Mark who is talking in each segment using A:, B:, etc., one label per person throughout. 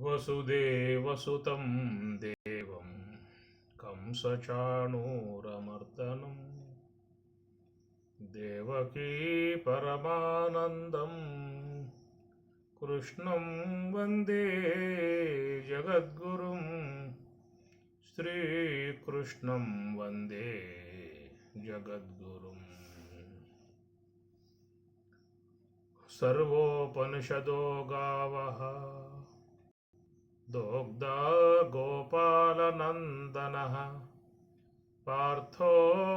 A: వసుదేవసుతం దేవం కంసచాణూరమర్దనం దేవకీ పరమానందం కృష్ణం వందే జగద్గురుం శ్రీకృష్ణం వందే జగద్గురుం. సర్వోపనిషదో గావః దోగ్ధా గోపాలనందనః పార్థో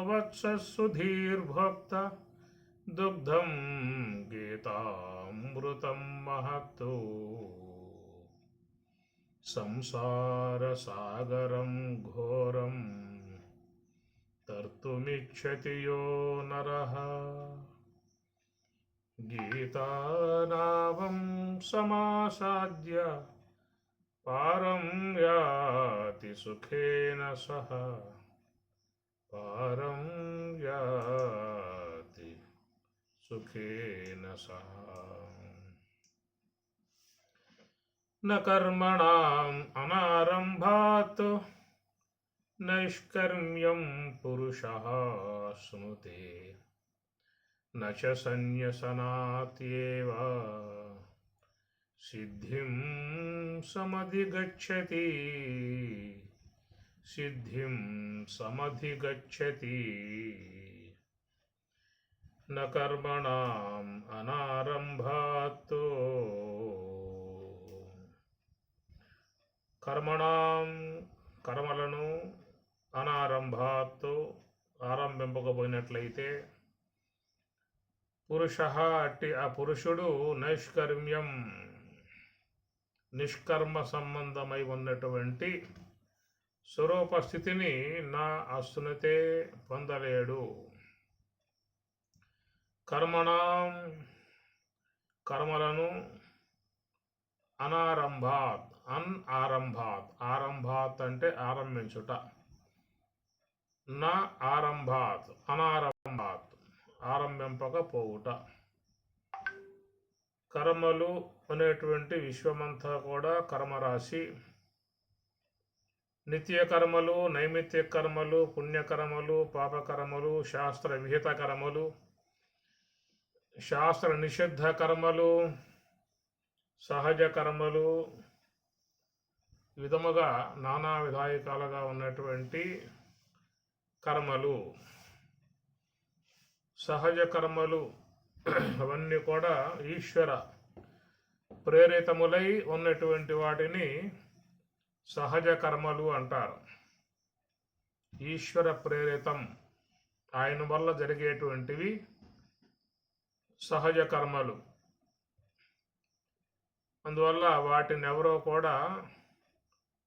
A: వత్సః సుధీర్భోక్త దుగ్ధం గీతామృతం మహత్తు సంసారసాగరం ఘోరం తర్తుమిచ్చతి యో నరః గీతానావం సమాసాద్య పారం యాతి సుఖేన సహ పారం యాతి సుఖేన సహ. న కర్మణాం అనారంభాత్ నైష్కర్మ్యం పురుషః స్నుతే న చ సన్యసనాత్యేవ సిద్ధిం సమధిగచ్చతి సిద్ధిం సమధిగచ్చతి. న కర్మణాం అనారంభాత్ కర్మలను అనారంభాత్ ఆరంభింపకపోయినట్లయితే పురుష అట్టి ఆ పురుషుడు నైష్కర్మ్యం నిష్కర్మ సంబంధమై ఉన్నటువంటి స్వరూప స్థితిని నా అస్తునతే పొందలేడు. కర్మలను అనారంభాత్ ఆరంభాత్ అంటే ఆరంభించుట, నా ఆరంభాత్ అనారంభాత్ ఆరంభింపకపోవుట. కర్మలు అనేటువంటి విశ్వమంతా కూడా కర్మరాశి. నిత్య కర్మలు, నైమిత్య కర్మలు, పుణ్యకర్మలు, పాపకర్మలు, శాస్త్ర విహిత కర్మలు, శాస్త్ర నిషిద్ధ కర్మలు, సహజ కర్మలు, విధముగా నానా విధాయకాలుగా ఉన్నటువంటి కర్మలు. సహజ కర్మలు అవన్నీ కూడా ఈశ్వర ప్రేరితములై ఉన్నటువంటి వాటిని సహజ కర్మలు అంటారు. ఈశ్వర ప్రేరితం, ఆయన వల్ల జరిగేటువంటివి సహజ కర్మలు. అందువల్ల వాటిని ఎవరో కూడా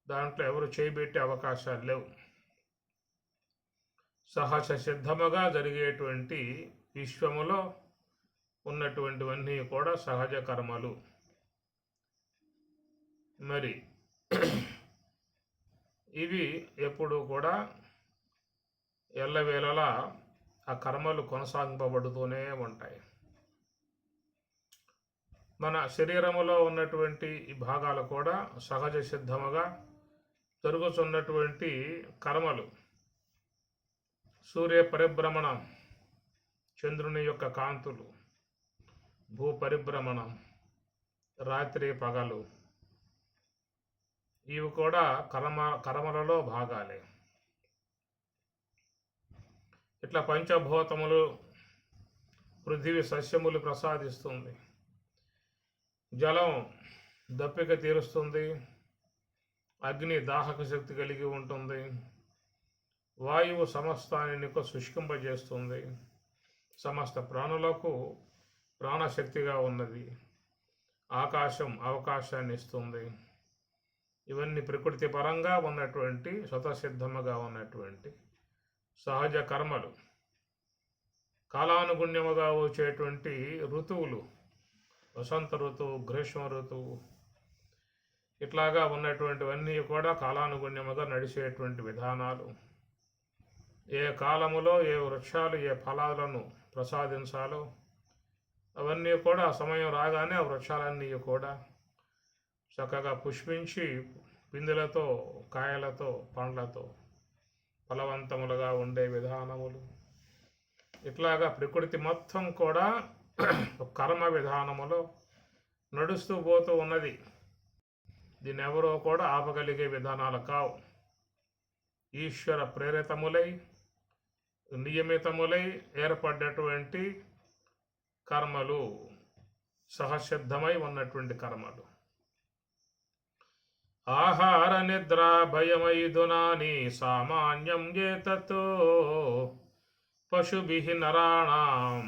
A: దాంట్లో ఎవరు చేయబెట్టే అవకాశాలు లేవు. సహజ సిద్ధముగా జరిగేటువంటి విశ్వములో ఉన్నటువంటివన్నీ కూడా సహజ కర్మలు. మరి ఇవి ఎప్పుడు కూడా ఎల్లవేళలా ఆ కర్మలు కొనసాగింపబడుతూనే ఉంటాయి. మన శరీరములో ఉన్నటువంటి ఈ భాగాలు కూడా సహజ సిద్ధముగా జరుగుతున్నటువంటి కర్మలు. సూర్య పరిభ్రమణం, చంద్రుని యొక్క కాంతులు, భూ పరిభ్రమణం, రాత్రి పగలు, ఇవి కూడా కర్మలలో భాగాలే. ఇట్లా పంచభూతములు, పృథివీ సస్యములు ప్రసాదిస్తుంది, జలం దప్పిక తీరుస్తుంది, అగ్ని దాహక శక్తి కలిగి ఉంటుంది, వాయువు సమస్తాన్ని శుష్కింపజేస్తుంది, సమస్త ప్రాణులకు ప్రాణశక్తిగా ఉన్నది, ఆకాశం అవకాశాన్ని ఇస్తుంది. ఇవన్నీ ప్రకృతి పరంగా ఉన్నటువంటి స్వతసిద్ధముగా ఉన్నటువంటి సహజ కర్మలు. కాలానుగుణ్యముగా వచ్చేటువంటి ఋతువులు, వసంత ఋతువు, గ్రీష్మ ఋతువు, ఇట్లాగా ఉన్నటువంటివన్నీ కూడా కాలానుగుణ్యముగా నడిచేటువంటి విధానాలు. ఏ కాలములో ఏ వృక్షాలు ఏ ఫలాలను ప్రసాదించాలో అవన్నీ కూడా సమయం రాగానే ఆ వృక్షాలన్నీ కూడా చక్కగా పుష్పించి పిందెలతో, కాయలతో, పండ్లతో ఫలవంతములుగా ఉండే విధానములు, ఇట్లాగా ప్రకృతి మొత్తం కూడా కర్మ విధానములో నడుస్తూ పోతూ ఉన్నది. దీన్ని ఎవరో కూడా ఆపగలిగే విధానాలు కావు. ఈశ్వర ప్రేరితములై నియమితములై ఏర్పడ్డటువంటి కర్మలు, సహసిద్ధమై ఉన్నటువంటి కర్మలు. ఆహార నిద్ర భయమైదునాని సామాన్యం ఏతతో పశుభిః నరాణాం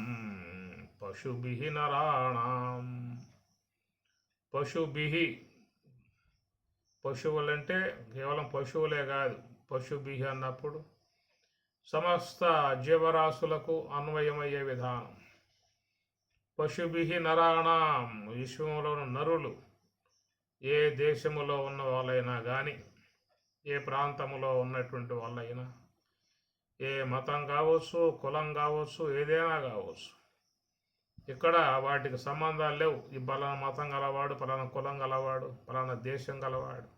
A: పశుభిః పశువులంటే కేవలం పశువులే కాదు. పశుభిః అన్నప్పుడు సమస్త జీవరాశులకు అన్వయమయ్యే విధానం. పశుభిః నరాణాం, విశ్వంలోని నరులు ఏ దేశములో ఉన్న వాళ్ళైనా కానీ, ఏ ప్రాంతంలో ఉన్నటువంటి వాళ్ళైనా, ఏ మతం కావచ్చు, కులం కావచ్చు, ఏదైనా కావచ్చు, ఇక్కడ వాటికి సంబంధాలు లేవు. ఈ పలానా మతం గలవాడు, పలానా కులం గలవాడు, పలానా దేశం గలవాడు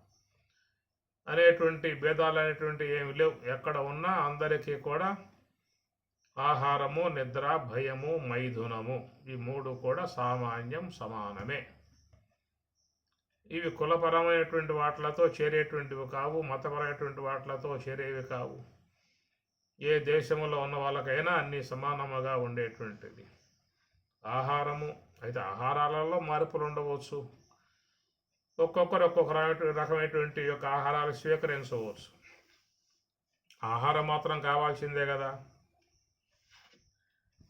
A: అనేటువంటి భేదాలు అనేటువంటి ఏమి లేవు. ఎక్కడ ఉన్నా అందరికీ కూడా ఆహారము, నిద్ర, భయము, మైథునము, ఈ మూడు కూడా సామాన్యం, సమానమే. ఇవి కులపరమైనటువంటి వాటిలతో చేరేటువంటివి కావు, మతపరమైనటువంటి వాటిలతో చేరేవి కావు. ఏ దేశంలో ఉన్న వాళ్ళకైనా అన్నీ సమానముగా ఉండేటువంటిది. ఆహారము అయితే ఆహారాలలో మార్పులు ఉండవచ్చు. ఒక్కొక్కరు ఒక్కొక్క రకమైనటువంటి యొక్క ఆహారాలు స్వీకరించవచ్చు. ఆహారం మాత్రం కావాల్సిందే కదా.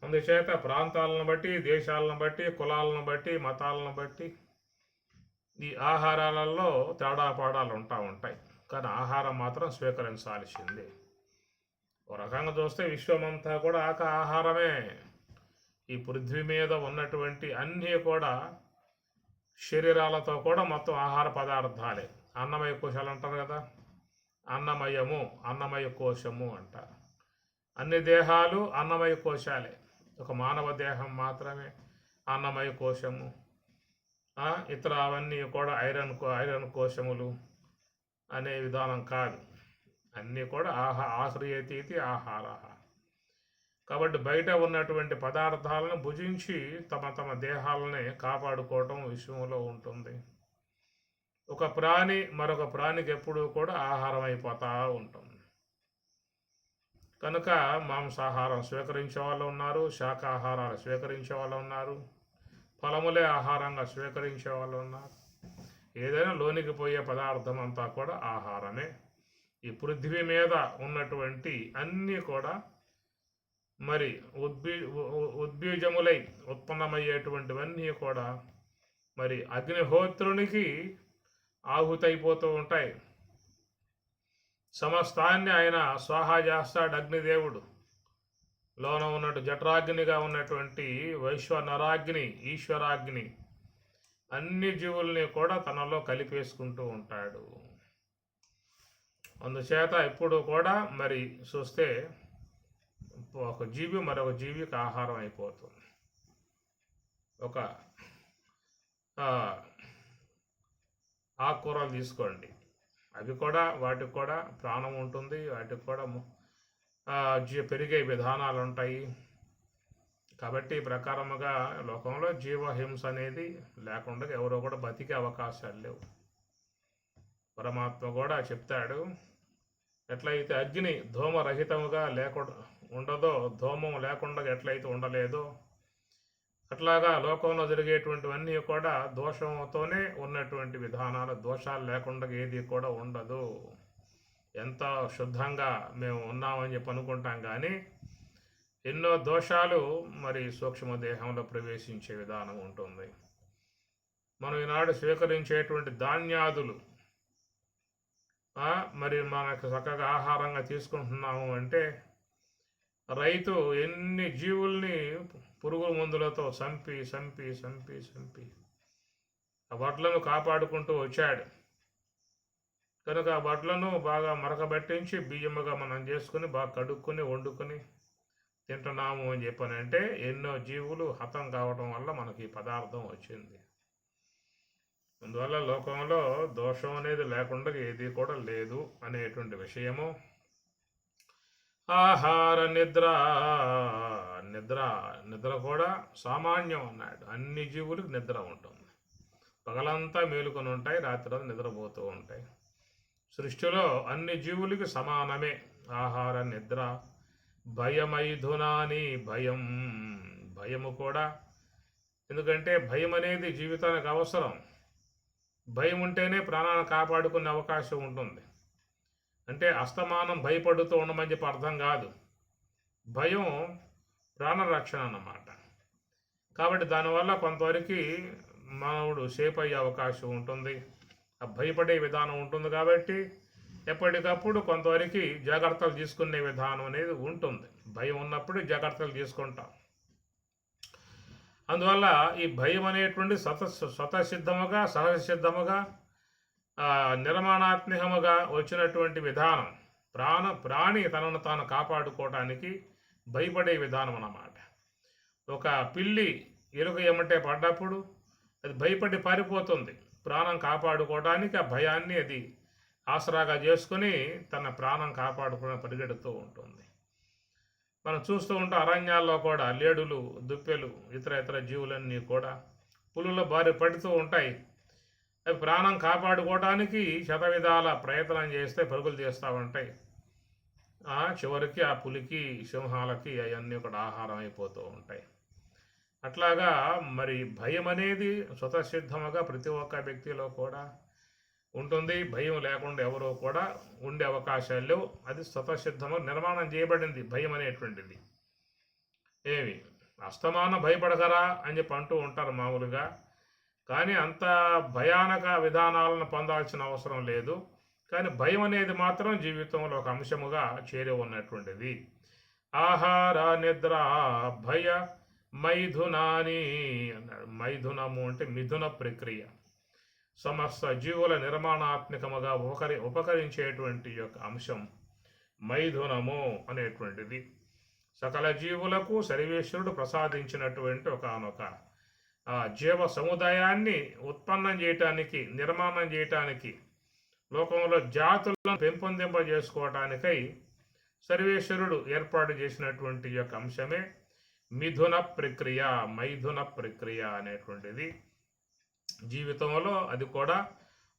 A: అందుచేత ప్రాంతాలను బట్టి, దేశాలను బట్టి, కులాలను బట్టి, మతాలను బట్టి ఈ ఆహారాలలో తేడాపాడాలు ఉంటాయి. కానీ ఆహారం మాత్రం స్వీకరించాల్సిందే. ఒక రకంగా చూస్తే విశ్వమంతా కూడా ఆహారమే. ఈ పృథ్వీ మీద ఉన్నటువంటి అన్నీ కూడా శరీరాలతో కూడా మొత్తం ఆహార పదార్థాలే. అన్నమయ కోశాలు అంటారు కదా, అన్నమయ కోశము అంటారు. అన్ని దేహాలు అన్నమయ కోశాలే. ఒక మానవ దేహం మాత్రమే అన్నమయ కోశము. ఇతర అవన్నీ కూడా ఐరన్ కోశములు అనే విధానం కాదు. అన్నీ కూడా ఆశ్రయతీతి ఆహార. కాబట్టి బయట ఉన్నటువంటి పదార్థాలను భుజించి తమ దేహాలని కాపాడుకోవటం విశ్వంలో ఉంటుంది. ఒక ప్రాణి మరొక ప్రాణికి ఎప్పుడూ కూడా ఆహారం అయిపోతూ ఉంటుంది. కనుక మాంసాహారం స్వీకరించే వాళ్ళు ఉన్నారు, శాకాహారాలు స్వీకరించే వాళ్ళు ఉన్నారు, ఫలములే ఆహారంగా స్వీకరించే వాళ్ళు ఉన్నారు. ఏదైనా లోనికి పోయే పదార్థం అంతా కూడా ఆహారమే. ఈ పృథ్వీ మీద ఉన్నటువంటి అన్నీ కూడా మరి ఉద్బీజములై ఉత్పన్నమయ్యేటువంటివన్నీ కూడా మరి అగ్నిహోత్రునికి ఆహుతైపోతూ ఉంటాయి. సమస్తాన్ని ఆయన స్వాహా చేస్తాడు అగ్నిదేవుడు. లోన ఉన్నట్టు జఠరాగ్నిగా ఉన్నటువంటి వైశ్వనరాగ్ని, ఈశ్వరాగ్ని అన్ని జీవుల్ని కూడా తనలో కలిపేసుకుంటూ ఉంటాడు. అందుచేత ఇప్పుడు కూడా మరి చూస్తే ఒక జీవి మరొక జీవికి ఆహారం అయిపోతుంది. ఒక ఆకుకూరలు తీసుకోండి, అవి కూడా వాటికి కూడా ప్రాణం ఉంటుంది, వాటికి కూడా పెరిగే విధానాలు ఉంటాయి. కాబట్టి ఈ ప్రకారముగా లోకంలో జీవహింస అనేది లేకుండా ఎవరో కూడా బతికే అవకాశాలు లేవు. పరమాత్మ కూడా చెప్తాడు, ఎట్లయితే అగ్ని ధూమరహితముగా ఉండదో, ధూమం లేకుండా ఎట్లయితే ఉండలేదో, అట్లాగా లోకంలో జరిగేటువంటివన్నీ కూడా దోషంతోనే ఉన్నటువంటి విధానాలు. దోషాలు లేకుండా ఏది కూడా ఉండదు. ఎంత శుద్ధంగా మేము ఉన్నామని చెప్పి అనుకుంటాం, కానీ ఎన్నో దోషాలు మరి సూక్ష్మదేహంలో ప్రవేశించే విధానం ఉంటుంది. మనం ఈనాడు స్వీకరించేటువంటి ధాన్యాదులు మరి మనకు చక్కగా ఆహారంగా తీసుకుంటున్నాము అంటే రైతు ఎన్ని జీవుల్ని పురుగు మందులతో చంపి ఆ వడ్లను కాపాడుకుంటూ వచ్చాడు. కనుక ఆ వడ్లను బాగా మరకబెట్టించి బియ్యముగా మనం చేసుకుని బాగా కడుక్కొని వండుకొని తింటున్నాము అని చెప్పానంటే ఎన్నో జీవులు హతం కావడం వల్ల మనకి పదార్థం వచ్చింది. అందువల్ల లోకంలో దోషం అనేది లేకుండా ఏది కూడా లేదు అనేటువంటి విషయము. ఆహార నిద్ర, నిద్ర నిద్ర కూడా సామాన్యం అన్నాడు. అన్ని జీవులకు నిద్ర ఉంటుంది. పగలంతా మేలుకొని ఉంటాయి, రాత్రి నిద్రపోతూ ఉంటాయి. సృష్టిలో అన్ని జీవులకి సమానమే ఆహార నిద్ర. భయమైధునాని, భయము కూడా. ఎందుకంటే భయం అనేది జీవితానికి అవసరం. భయం ఉంటేనే ప్రాణాన్ని కాపాడుకునే అవకాశం ఉంటుంది. అంటే అస్తమానం భయపడుతూ ఉండమని చెప్పి అర్థం కాదు. భయం ప్రాణరక్షణ అన్నమాట. కాబట్టి దానివల్ల కొంతవరకు మానవుడు సేఫ్ అయ్యే అవకాశం ఉంటుంది. ఆ భయపడే విధానం ఉంటుంది. కాబట్టి ఎప్పటికప్పుడు కొంతవరకు జాగ్రత్తలు తీసుకునే విధానం అనేది ఉంటుంది. భయం ఉన్నప్పుడు జాగ్రత్తలు తీసుకుంటాం. అందువల్ల ఈ భయం అనేటువంటి స్వతసిద్ధముగా, సహజసిద్ధముగా, నిర్మాణాత్మకముగా వచ్చినటువంటి విధానం. ప్రాణి తనను తాను కాపాడుకోవడానికి భయపడే విధానం అన్నమాట. ఒక పిల్లి ఎలుక ఏమంటే పడ్డప్పుడు అది భయపడి పారిపోతుంది. ప్రాణం కాపాడుకోవడానికి ఆ భయాన్ని అది ఆసరాగా చేసుకుని తన ప్రాణం కాపాడుకుని పరిగెడుతూ ఉంటుంది. మనం చూస్తూ ఉంటాం అరణ్యాల్లో కూడా లేడులు, దుప్పెలు, ఇతర జీవులన్నీ కూడా పులుల బారి పడుతూ ఉంటాయి. అవి ప్రాణం కాపాడుకోవడానికి శతవిధాల ప్రయత్నం చేస్తే పరుగులు చేస్తూ ఉంటాయి. చివరికి ఆ పులికి, సింహాలకి అవన్నీ కూడా ఆహారం అయిపోతూ ఉంటాయి. అట్లాగా మరి భయం అనేది స్వతసిద్ధముగా ప్రతి ఒక్క వ్యక్తిలో కూడా ఉంటుంది. భయం లేకుండా ఎవరో కూడా ఉండే అవకాశాలు లేవు. అది స్వతసిద్ధంగా నిర్మాణం చేయబడింది భయం అనేటువంటిది. ఏమి అస్తమానం భయపడగరా అని చెప్పి అంటూ ఉంటారు మామూలుగా. కానీ అంత భయానక విధానాలను పొందాల్సిన అవసరం లేదు. కానీ భయం అనేది మాత్రం జీవితంలో ఒక అంశముగా చేరి ఉన్నటువంటిది. ఆహార నిద్ర భయ మైథునాని అన్నాడు. మైథునము అంటే మిథున ప్రక్రియ. సమస్త జీవుల నిర్మాణాత్మకముగా ఉపకరించేటువంటి యొక్క అంశం మైథునము అనేటువంటిది. సకల జీవులకు సర్వేశ్వరుడు ప్రసాదించినటువంటి ఒకనొక జీవ సముదాయాన్ని ఉత్పన్నం చేయటానికి, నిర్మాణం చేయటానికి, లోకంలో జాతులను పెంపొందింపజేసుకోవటానికై సర్వేశ్వరుడు ఏర్పాటు చేసినటువంటి యొక్క అంశమే మిథున ప్రక్రియ, మైథున ప్రక్రియ అనేటువంటిది. జీవితంలో అది కూడా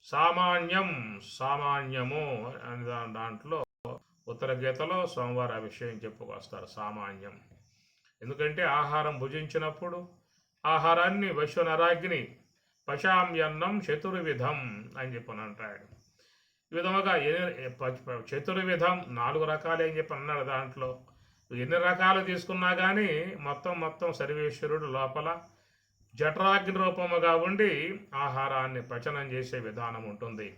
A: సామాన్యము అనే దాంట్లో ఉత్తర గీతలో సోమవారం ఆ విషయం చెప్పుకొస్తారు. సామాన్యం. ఎందుకంటే ఆహారం భుజించినప్పుడు ఆహారాన్ని వైశ్వనరాగ్ని పశామ్యన్నం చతుర్విధం అని చెప్పని అంటాడు. ఈ విధముగా చతుర్విధం 4 రకాలు అని చెప్పి అన్నాడు. దాంట్లో ఎన్ని రకాలు తీసుకున్నా కానీ మొత్తం సర్వేశ్వరుడు లోపల జఠరాగ్ని రూపముగా ఉండి ఆహారాన్ని పచనం చేసే విధానం ఉంటుంది.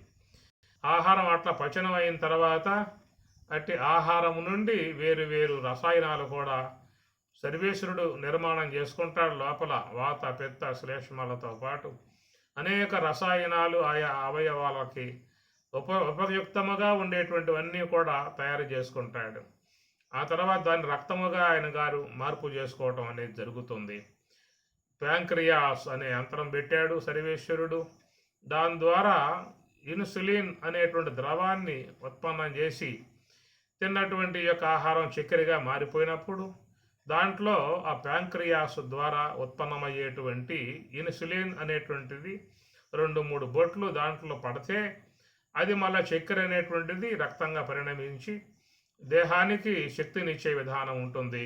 A: ఆహారం అట్లా పచనం అయిన తర్వాత అట్టి ఆహారం నుండి వేరు రసాయనాలు కూడా సర్వేశ్వరుడు నిర్మాణం చేసుకుంటాడు. లోపల వాత, పిత్త, శ్లేష్మాలతో పాటు అనేక రసాయనాలు ఆయా అవయవాలకి ఉపయుక్తముగా ఉండేటువంటివన్నీ కూడా తయారు చేసుకుంటాడు. ఆ తర్వాత దాన్ని రక్తముగా ఆయన గారు మార్పు చేసుకోవటం అనేది జరుగుతుంది. ప్యాంక్రియాస్ అనే యంత్రం పెట్టాడు సర్వేశ్వరుడు. దాని ద్వారా ఇన్సులిన్ అనేటువంటి ద్రవాన్ని ఉత్పన్నం చేసి తిన్నటువంటి యొక్క ఆహారం చక్కెరగా మారిపోయినప్పుడు దాంట్లో ఆ ప్యాంక్రియాస్ ద్వారా ఉత్పన్నమయ్యేటువంటి ఇన్సులిన్ అనేటువంటిది 2-3 బొట్లు దాంట్లో పడితే అది మళ్ళీ చక్కెర అనేటువంటిది రక్తంగా పరిణమించి దేహానికి శక్తినిచ్చే విధానం ఉంటుంది.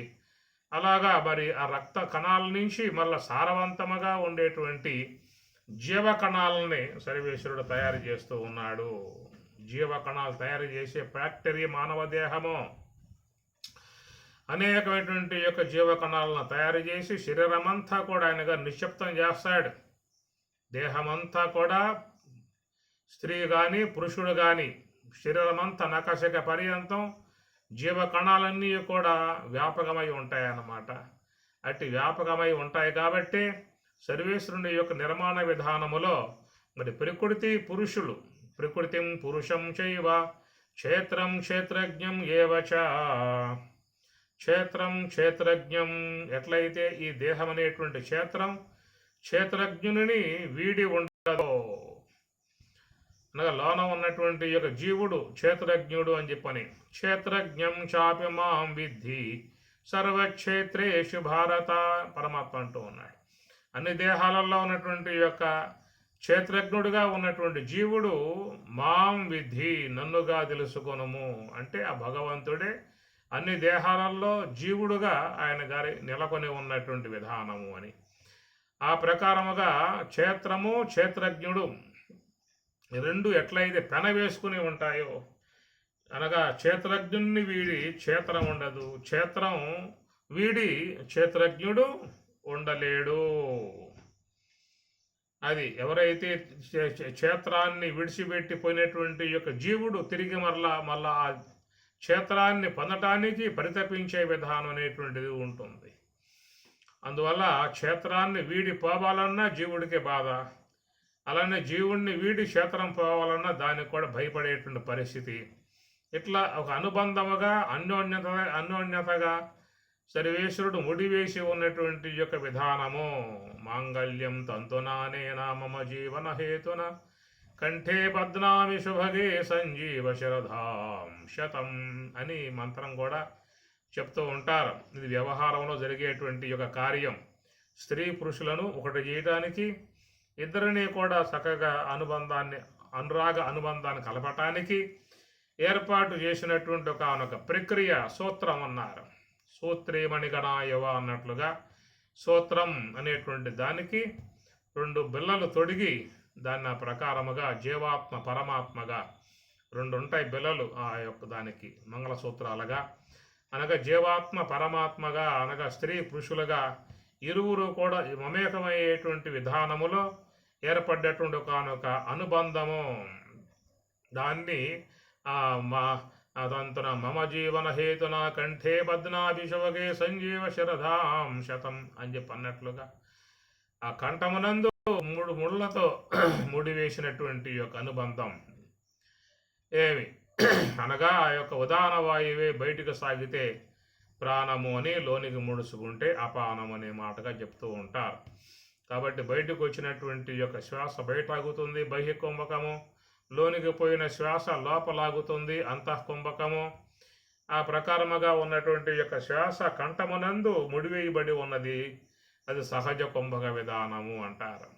A: అలాగా మరి ఆ రక్త కణాల నుంచి మళ్ళీ సారవంతముగా ఉండేటువంటి జీవకణాలని సర్వేశ్వరుడు తయారు చేస్తూ ఉన్నాడు. జీవకణాలు తయారు చేసే ఫ్యాక్టరీ మానవ దేహము. అనేకమైనటువంటి యొక్క జీవకణాలను తయారు చేసి శరీరమంతా కూడా ఆయనగా నిశ్శబ్దం చేస్తాడు. దేహమంతా కూడా స్త్రీ కానీ పురుషుడు కానీ శరీరమంతా నకశక పర్యంతం జీవకణాలన్నీ కూడా వ్యాపకమై ఉంటాయన్నమాట. అట్టి వ్యాపకమై ఉంటాయి కాబట్టి సర్వేశ్వరుని యొక్క నిర్మాణ విధానములో మరి ప్రకృతి పురుషులు, ప్రకృతిం పురుషం చైవ క్షేత్రం క్షేత్రజ్ఞం ఏవచ. క్షేత్రజ్ఞం ఎట్లయితే ఈ దేహం అనేటువంటి క్షేత్రజ్ఞుని వీడి ఉండదో, అనగా లోన ఉన్నటువంటి యొక్క జీవుడు క్షేత్రజ్ఞుడు అని చెప్పని, క్షేత్రజ్ఞం చాపి మాం విద్ధి సర్వక్షేత్రేషు భారత పరమాత్మ అంటూ ఉన్నాడు. అన్ని దేహాలలో ఉన్నటువంటి యొక్క క్షేత్రజ్ఞుడిగా ఉన్నటువంటి జీవుడు మాం విద్ధి నన్నుగా తెలుసుకొనుము అంటే ఆ భగవంతుడే అన్ని దేహాలలో జీవుడుగా ఆయన గారి నెలకొని ఉన్నటువంటి విధానము అని. ఆ ప్రకారముగా క్షేత్రము క్షేత్రజ్ఞుడు రెండు ఎట్లయితే పెన వేసుకుని ఉంటాయో, అనగా క్షేత్రజ్ఞుణ్ణి వీడి క్షేత్రం ఉండదు, క్షేత్రం వీడి క్షేత్రజ్ఞుడు ఉండలేడు. అది ఎవరైతే క్షేత్రాన్ని విడిచిపెట్టిపోయినటువంటి యొక్క జీవుడు తిరిగి మళ్ళా ఆ క్షేత్రాన్ని పొందటానికి పరితపించే విధానం అనేటువంటిది ఉంటుంది. అందువల్ల క్షేత్రాన్ని వీడి పోవాలన్నా జీవుడికి బాధ, అలానే జీవుడిని వీడి క్షేత్రం పోవాలన్నా దానికి కూడా భయపడేటువంటి పరిస్థితి. ఇట్లా ఒక అనుబంధముగా అన్యోన్యతగా సర్వేశ్వరుడు ముడివేసి ఉన్నటువంటి యొక్క విధానము. మాంగళ్యం తంతునానేనా మమ జీవన హేతున కంఠే బద్నామి శుభగే సంజీవ శరధాం శతం అని మంత్రం కూడా చెప్తూ ఉంటారు. ఇది వ్యవహారంలో జరిగేటువంటి యొక్క కార్యం. స్త్రీ పురుషులను ఒకటి చేయడానికి, ఇద్దరిని కూడా చక్కగా అనురాగ అనుబంధాన్ని కలపటానికి ఏర్పాటు చేసినటువంటి ఒక ప్రక్రియ సూత్రం అన్నారు. సూత్రేమణిగణాయవ అన్నట్లుగా సూత్రం అనేటువంటి దానికి రెండు బిళ్ళలు తొడిగి దాని ప్రకారముగా జీవాత్మ పరమాత్మగా రెండు ఉంటాయి బిళ్ళలు ఆ యొక్క దానికి మంగళసూత్రాలుగా. అనగా జీవాత్మ పరమాత్మగా అనగా స్త్రీ పురుషులుగా ఇరువురు కూడా మమేకమయ్యేటువంటి విధానములో ఏర్పడ్డటువంటి ఒక అనుబంధము. దాన్ని అదంతున మమ జీవన హేతున కంఠే బద్నాభిషవగే సంజీవ శరధాం శతం అని చెప్పి అన్నట్లుగా ఆ కంఠమునందు 3 ముళ్ళతో ముడివేసినటువంటి యొక్క అనుబంధం ఏమి అనగా ఆ యొక్క ఉదాన వాయువే బయటికి సాగితే ప్రాణము అని, లోనికి ముడుచుకుంటే అపానము అనే మాటగా చెప్తూ ఉంటారు. కాబట్టి బయటకు వచ్చినటువంటి యొక్క శ్వాస బయట ఆగుతుంది బహిర్కుంభకము, లోనికి పోయిన శ్వాస లోపలాగుతుంది అంతఃకుంభకము. ఆ ప్రకారముగా ఉన్నటువంటి యొక్క శ్వాస కంఠమునందు ముడివేయబడి ఉన్నది, అది సహజ కుంభక విధానము అంటారు.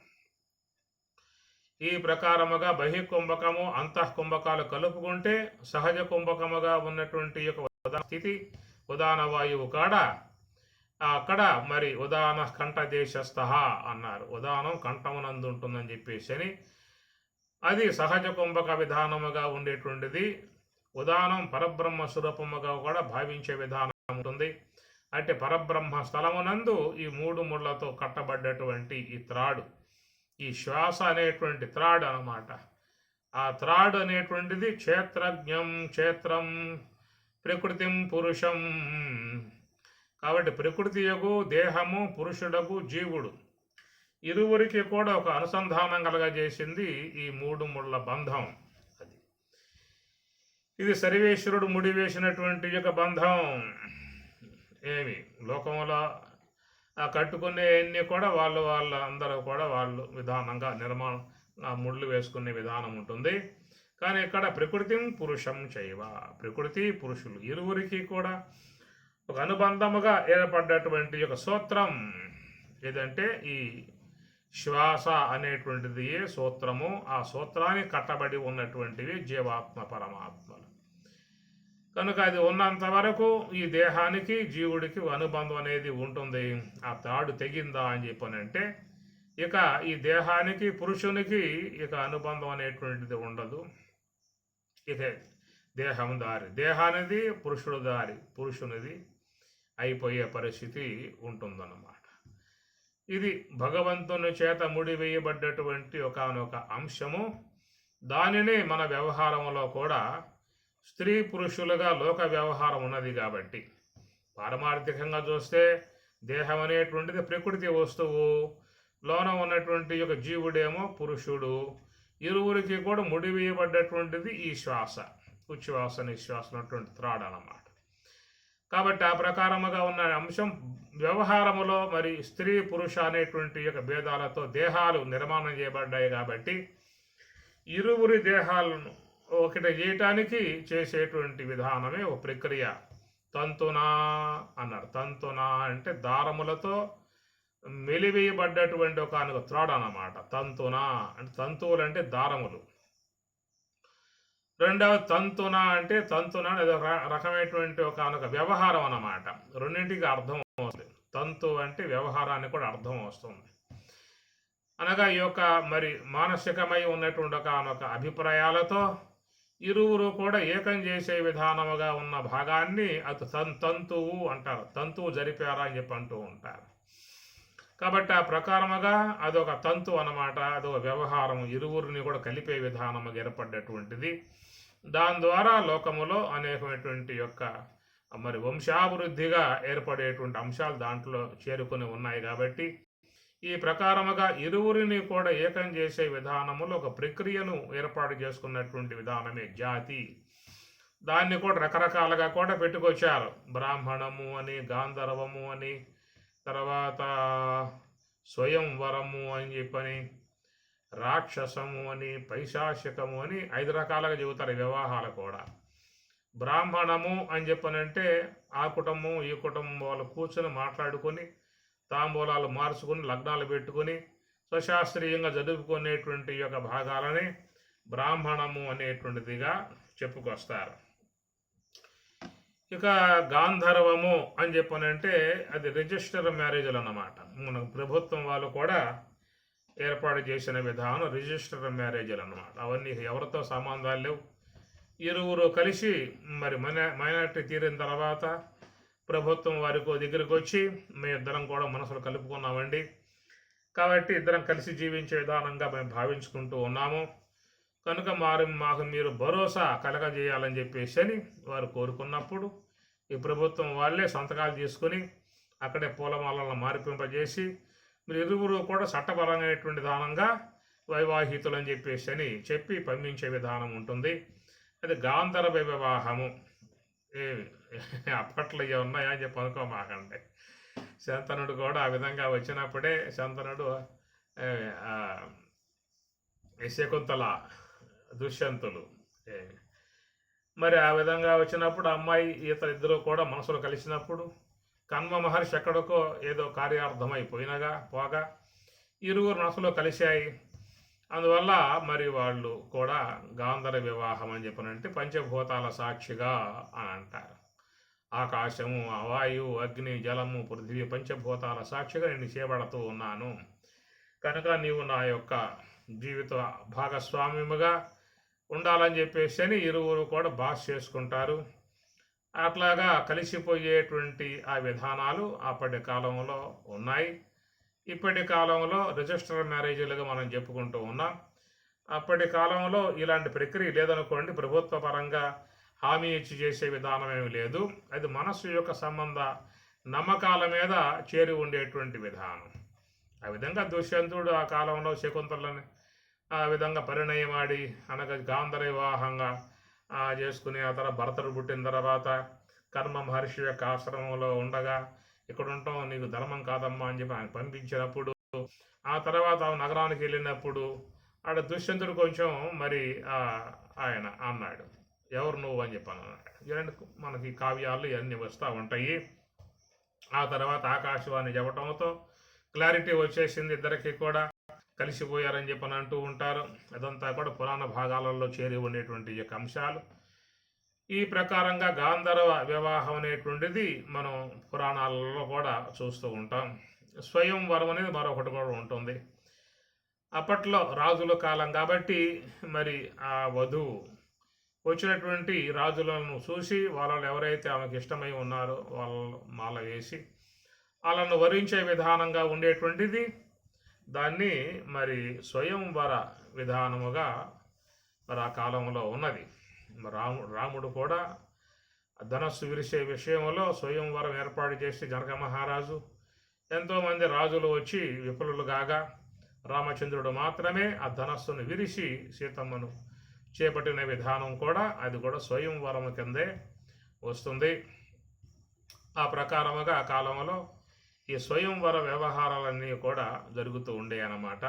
A: ఈ ప్రకారముగా బహిర్కుంభకము అంతఃకుంభకాలు కలుపుకుంటే సహజ కుంభకముగా ఉన్నటువంటి యొక్క స్థితి ఉదాన వాయువు కాడ అక్కడ మరి ఉదాన కంఠదేశస్థ అన్నారు. ఉదానం కంఠమునందు ఉంటుందని చెప్పేసి అది సహజ కుంభక విధానముగా ఉండేటువంటిది. ఉదానం పరబ్రహ్మ స్వరూపముగా కూడా భావించే విధానం ఉంటుంది. అంటే పరబ్రహ్మ స్థలమునందు ఈ 3 ముళ్ళతో కట్టబడ్డటువంటి ఈ త్రాడు, ఈ శ్వాస అనేటువంటి త్రాడు అన్నమాట. ఆ త్రాడు అనేటువంటిది క్షేత్రజ్ఞం క్షేత్రం ప్రకృతిం పురుషం. కాబట్టి ప్రకృతియగు దేహము పురుషుడకు జీవుడు ఇరువురికి కూడా ఒక అనుసంధానం కలగజేసింది ఈ 3 ముళ్ళ బంధం. అది ఇది సర్వేశ్వరుడు ముడివేసినటువంటి యొక్క బంధం. ఏమి లోకంలో కట్టుకునే అన్నీ కూడా వాళ్ళందరూ కూడా వాళ్ళు విధానంగా ముళ్ళు వేసుకునే విధానం ఉంటుంది. కానీ ఇక్కడ ప్రకృతిం పురుషం చైవ, ప్రకృతి పురుషులు ఇరువురికి కూడా ఒక అనుబంధముగా ఏర్పడ్డటువంటి యొక్క సూత్రం ఏదంటే ఈ శ్వాస అనేటువంటిది ఏ సూత్రము. ఆ సూత్రాన్ని కట్టబడి ఉన్నటువంటివి జీవాత్మ పరమాత్మలు. కనుక అది ఉన్నంత వరకు ఈ దేహానికి జీవుడికి అనుబంధం అనేది ఉంటుంది. ఆ తాడు తెగిందా అని చెప్పనంటే ఇక ఈ దేహానికి పురుషునికి ఇక అనుబంధం అనేటువంటిది ఉండదు. ఇక దేహం దారి, దేహానిది పురుషుడు దారి, పురుషునిది అయిపోయే పరిస్థితి ఉంటుందన్నమాట. ఇది భగవంతుని చేత ముడివేయబడ్డటువంటి ఒకనొక అంశము. దానినే మన వ్యవహారంలో కూడా స్త్రీ పురుషులుగా లోక వ్యవహారం ఉన్నది. కాబట్టి పారమార్థికంగా చూస్తే దేహం అనేటువంటిది ప్రకృతి వస్తువు, లోన ఉన్నటువంటి యొక్క జీవుడేమో పురుషుడు. ఇరువురికి కూడా ముడివేయబడ్డటువంటిది ఈ శ్వాస, ఉచ్ఛ్వాస నిశ్వాస ఉన్నటువంటి త్రాడు అన్నమాట. కాబట్టి ఆ ప్రకారముగా ఉన్న అంశం వ్యవహారములో మరి స్త్రీ పురుష అనేటువంటి యొక్క భేదాలతో దేహాలు నిర్మాణం చేయబడ్డాయి. కాబట్టి ఇరువురి దేహాలను ఒకటి చేయటానికి చేసేటువంటి విధానమే ఒక ప్రక్రియ. తంతునా అన్నారు. తంతునా అంటే దారములతో మెలివేయబడ్డటువంటి ఒక త్రాడు అన్నమాట. తంతునా అంటే తంతువులు అంటే దారములు. రెండవ తంతున అంటే తంతున అనేది ఒక రకమైనటువంటి ఒక వ్యవహారం అన్నమాట. రెండింటికి అర్థం వస్తుంది. తంతు అంటే వ్యవహారానికి కూడా అర్థం వస్తుంది. అనగా ఈ యొక్క మరి మానసికమై ఉన్నటువంటి ఒక అభిప్రాయాలతో ఇరువురు కూడా ఏకం చేసే విధానముగా ఉన్న భాగాన్ని అది తంతువు అంటారు. తంతువు జరిపారా అని చెప్పి అంటూ ఉంటారు. కాబట్టి ఆ ప్రకారముగా అదొక తంతు అన్నమాట. అదొక వ్యవహారం, ఇరువురిని కూడా కలిపే విధానముగా ఏర్పడ్డటువంటిది. దాని ద్వారా లోకములో అనేకమైనటువంటి యొక్క మరి వంశాభివృద్ధిగా ఏర్పడేటువంటి అంశాలు దాంట్లో చేరుకొని ఉన్నాయి. కాబట్టి ఈ ప్రకారముగా ఇరువురిని కూడా ఏకం చేసే విధానములో ఒక ప్రక్రియను ఏర్పాటు చేసుకున్నటువంటి విధానమే జాతి. దాన్ని కూడా రకరకాలుగా కూడా పెట్టుకొచ్చారు. బ్రాహ్మణము అని, గాంధర్వము అని, తర్వాత స్వయంవరము అని చెప్పని, రాక్షసము అని, పైశాచికము అని 5 రకాలుగా చెబుతారు వివాహాలు కూడా. బ్రాహ్మణము అని చెప్పనంటే ఆ కుటుంబం ఈ కుటుంబం వాళ్ళు కూర్చొని మాట్లాడుకొని తాంబూలాలు మార్చుకొని లగ్నాలు పెట్టుకొని స్వశాస్త్రీయంగా జరుపుకునేటువంటి యొక్క భాగాలని బ్రాహ్మణము అనేటువంటిదిగా చెప్పుకొస్తారు. ఇక గాంధర్వము అని చెప్పనంటే అది రిజిస్టర్ మ్యారేజ్లు అన్నమాట. మన ప్రభుత్వం వాళ్ళు కూడా ఏర్పాటు చేసిన విధానం రిజిస్టర్ మ్యారేజ్లు అన్నమాట. అవన్నీ ఎవరితో సంబంధాలు లేవు. ఇరువురు కలిసి మరి మైనారిటీ తీరిన తర్వాత ప్రభుత్వం వారికి దగ్గరికి వచ్చి మేము ఇద్దరం కూడా మనసులు కలుపుకున్నామండి, కాబట్టి ఇద్దరం కలిసి జీవించే విధానంగా మేము భావించుకుంటూ ఉన్నాము కనుక మాకు మీరు భరోసా కలగజేయాలని చెప్పేసి అని వారు కోరుకున్నప్పుడు ఈ ప్రభుత్వం వాళ్ళే సంతకాలు తీసుకుని అక్కడే పూలమాలను మార్పింపజేసి మీరు ఇరువురు కూడా చట్టపరమైనటువంటి విధానంగా వైవాహితులు అని చెప్పేసి అని చెప్పి పంపించే విధానం ఉంటుంది. అది గాంధర్వ వివాహము. అప్పట్లో ఇవి ఉన్నాయా అని చెప్పి అనుకోమాకండి. శంతనుడు కూడా ఆ విధంగా వచ్చినప్పుడే శంతనుడు శకుంతల దుష్యంతులు మరి ఆ విధంగా వచ్చినప్పుడు అమ్మాయి ఇద్దరు కూడా మనసులు కలిసినప్పుడు కన్వ మహర్షి ఎక్కడికో ఏదో పోగా ఇరువురు మనసులో కలిశాయి. అందువల్ల మరి వాళ్ళు కూడా గాంధర్వ వివాహం అని చెప్పనంటే పంచభూతాల సాక్షిగా అని అంటారు. ఆకాశము, వాయువు, అగ్ని, జలము, పృథివీ పంచభూతాల సాక్షిగా నేను చేపడుతూ ఉన్నాను కనుక నీవు నా యొక్క జీవిత భాగస్వామ్యముగా ఉండాలని చెప్పేసి అని ఇరువురు కూడా భాష చేసుకుంటారు. అట్లాగా కలిసిపోయేటువంటి ఆ విధానాలు అప్పటి కాలంలో ఉన్నాయి. ఇప్పటి కాలంలో రిజిస్టర్ మ్యారేజీలుగా మనం చెప్పుకుంటూ ఉన్నాం. అప్పటి కాలంలో ఇలాంటి ప్రక్రియ లేదనుకోండి, ప్రభుత్వ పరంగా హామీ ఇచ్చి చేసే విధానం ఏమి లేదు. అది మనస్సు యొక్క సంబంధ నమ్మకాల మీద చేరి ఉండేటువంటి విధానం. ఆ విధంగా దుష్యంతుడు ఆ కాలంలో శకుంతలని ఆ విధంగా పరిణయమాడి అనగా గాంధర్వ వివాహంగా చేసుకుని ఆ తర్వాత భరతుడు పుట్టిన తర్వాత కర్మ మహర్షి యొక్క ఆశ్రమంలో ఉండగా ఇక్కడ ఉంటాం నీకు ధర్మం కాదమ్మా అని చెప్పి ఆయన పంపించినప్పుడు ఆ తర్వాత నగరానికి వెళ్ళినప్పుడు ఆడ దుష్యంతుడు కొంచెం మరి ఆయన అన్నాడు ఎవరు నువ్వు అని చెప్పి అన్నాడు. ఇలాంటి మనకి కావ్యాలు ఇవన్నీ వస్తూ ఉంటాయి. ఆ తర్వాత ఆకాశవాణి చెప్పటంతో క్లారిటీ వచ్చేసింది, ఇద్దరికి కూడా కలిసిపోయారని చెప్పని అంటూ ఉంటారు. అదంతా కూడా పురాణ భాగాలలో చేరి ఉండేటువంటి యొక్క అంశాలు. ఈ ప్రకారంగా గాంధర్వ వివాహం అనేటువంటిది మనం పురాణాలలో కూడా చూస్తూ ఉంటాం. స్వయంవరం అనేది మరొకటి కూడా ఉంటుంది. అప్పట్లో రాజుల కాలం కాబట్టి మరి ఆ వధువు వచ్చినటువంటి రాజులను చూసి వాళ్ళని ఎవరైతే ఆమెకు ఇష్టమై ఉన్నారో వాళ్ళను మాల వేసి వాళ్ళను వరించే విధానంగా ఉండేటువంటిది. దాన్ని మరి స్వయంవర విధానముగా మరి ఆ కాలంలో ఉన్నది. రాముడు కూడా ధనస్సు విరిసే విషయంలో స్వయంవరం ఏర్పాటు చేసి జనక మహారాజు ఎంతోమంది రాజులు వచ్చి విఫలులు కాగా రామచంద్రుడు మాత్రమే ఆ ధనస్సును విరిసి సీతమ్మను చేపట్టిన విధానం కూడా అది కూడా స్వయంవరం కిందే వస్తుంది. ఆ ప్రకారముగా ఆ కాలంలో ఈ స్వయంవర వ్యవహారాలన్నీ కూడా జరుగుతూ ఉండే అన్నమాట.